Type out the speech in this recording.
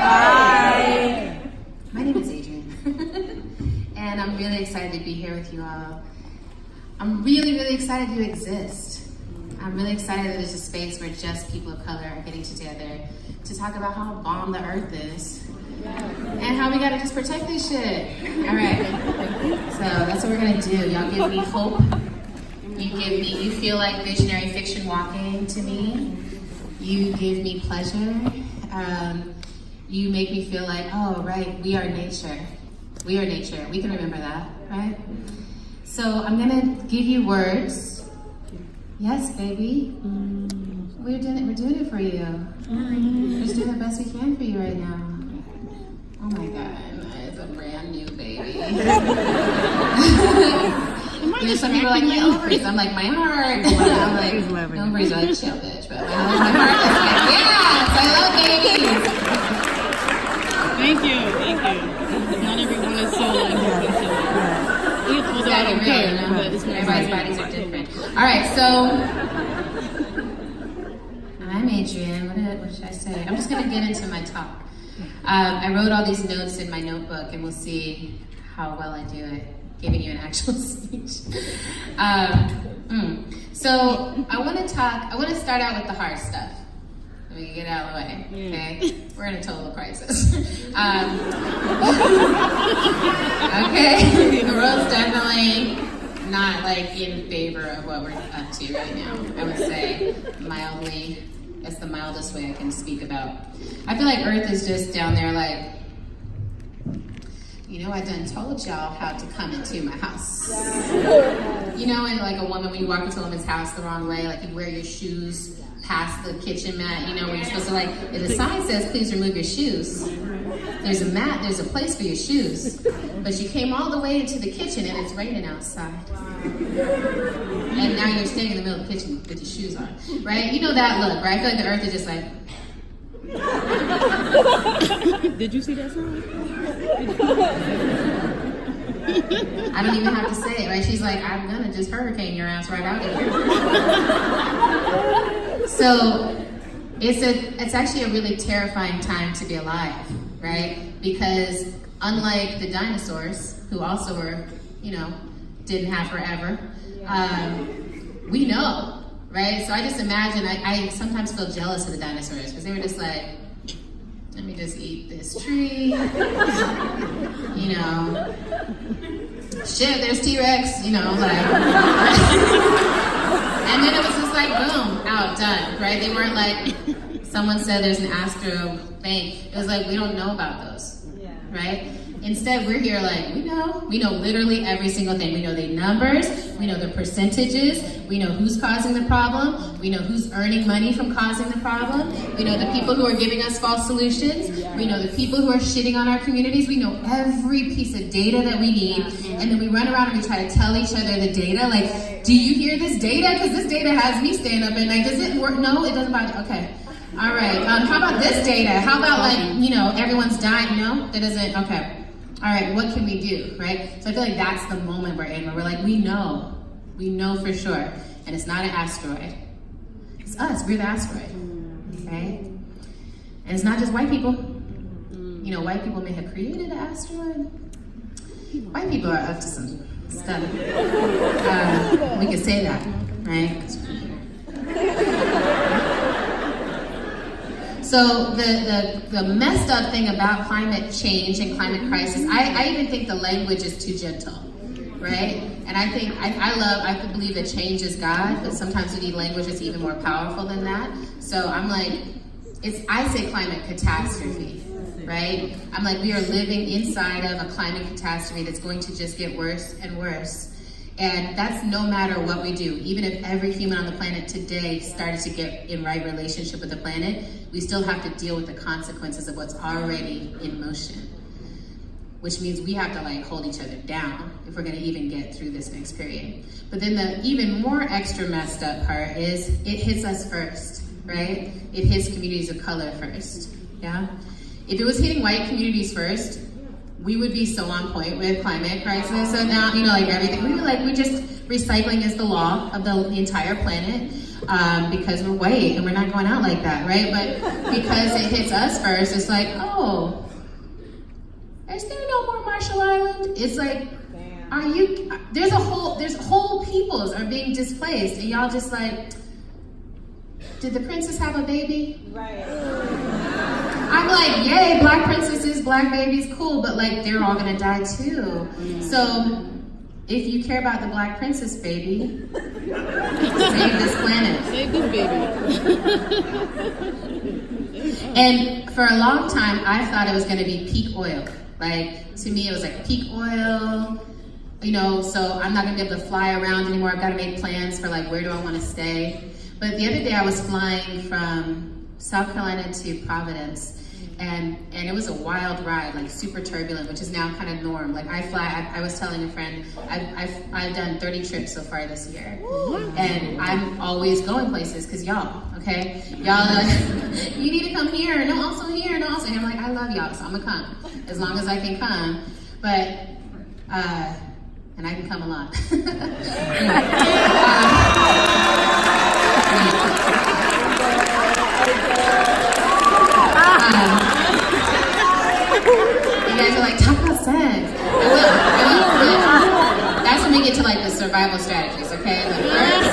Hi. My name is Adrienne, and I'm really excited to be here with you all. I'm really, really excited to exist. I'm really excited that there's a space where just people of color are getting together to talk about how bomb the earth is and how we gotta just protect this shit. All right, so that's what we're gonna do. Y'all give me hope. You feel like visionary fiction walking to me. You give me pleasure. You make me feel like, oh, right, we are nature. We are nature. We can remember that, right? So I'm gonna give you words. Yes, baby. We're doing it for you. We're just doing the best we can for you right now. Oh my God, it's a brand new baby. There's some people like my ovaries. I'm like, my heart. I'm like, ovaries are like, chill, bitch. But my heart is like, yes, I love babies. Thank you. Not everyone is so like that. Although I don't care, but everybody's bodies are different. All right, so I'm Adrienne. What should I say? I'm just gonna get into my talk. I wrote all these notes in my notebook, and we'll see how well I do at giving you an actual speech. So I want to start out with the hard stuff. Let me get it out of the way, okay? We're in a total crisis. Okay, the world's definitely not like in favor of what we're up to right now. I would say mildly, that's the mildest way I can speak about. I feel like Earth is just down there like, you know, I done told y'all how to come into my house. You know, and like a woman, when you walk into a woman's house the wrong way, like you wear your shoes past the kitchen mat, you know, where you're supposed to like, if the sign says, please remove your shoes, there's a mat, there's a place for your shoes. But you came all the way into the kitchen and it's raining outside. And now you're standing in the middle of the kitchen with your shoes on, right? You know that look, right? I feel like the earth is just like. Did you see that song? I don't even have to say it, right? She's like, I'm gonna just hurricane your ass right out of here. So it's actually a really terrifying time to be alive, right? Because unlike the dinosaurs, who also were, you know, didn't have forever, we know, right? So I just imagine, I sometimes feel jealous of the dinosaurs because they were just like, let me just eat this tree, you know, shit, there's T-Rex, you know, like, and then it was just like, boom, out, done, right? They weren't like, someone said there's an astro thing. It was like, we don't know about those, right? Instead, we're here like, we know literally every single thing. We know the numbers, we know the percentages, we know who's causing the problem, we know who's earning money from causing the problem, we know the people who are giving us false solutions, we know the people who are shitting on our communities, we know every piece of data that we need, and then we run around and we try to tell each other the data, like, do you hear this data? Because this data has me staying up at night. Does it work? No, it doesn't bother. Okay. All right, how about this data? How about like, you know, everyone's dying? No, that doesn't, okay. All right, what can we do, right? So I feel like that's the moment we're in, where we're like, we know for sure. And it's not an asteroid. It's us, we're the asteroid, okay? And it's not just white people. You know, white people may have created the asteroid. White people are up to some stuff. We could say that, right? So the messed up thing about climate change and climate crisis, I even think the language is too gentle, right? And I think, I believe that change is God, but sometimes we need language that's even more powerful than that. So I'm like, I say climate catastrophe, right? I'm like, we are living inside of a climate catastrophe that's going to just get worse and worse. And that's no matter what we do. Even if every human on the planet today started to get in right relationship with the planet, we still have to deal with the consequences of what's already in motion. Which means we have to like hold each other down if we're gonna even get through this next period. But then the even more extra messed up part is it hits us first, right? It hits communities of color first, yeah? If it was hitting white communities first, we would be so on point with climate crisis. So now, you know, like everything, we're just, recycling is the law of the entire planet. because we're white and we're not going out like that, right? But because it hits us first, it's like, oh, is there no more Marshall Island? It's like, are you, there's whole peoples are being displaced, and y'all just like, did the princess have a baby? Right. I'm like, yay, black princesses, black babies, cool, but like, they're all gonna die too. So, if you care about the black princess baby, save this planet. Save this baby. And for a long time, I thought it was gonna be peak oil. Like, to me, it was like peak oil, you know, so I'm not gonna be able to fly around anymore. I've gotta make plans for like, where do I wanna stay? But the other day I was flying from South Carolina to Providence, and it was a wild ride, like super turbulent, which is now kind of norm. Like I was telling a friend, I've done 30 trips so far this year. And I'm always going places, cause y'all, okay? Y'all are like, you need to come here, no, also here, no, also here. I'm like, I love y'all, so I'm gonna come, as long as I can come. But, and I can come a lot. You guys are like, talk about sex. I will. That's when we get to like the survival strategies, okay? Like first,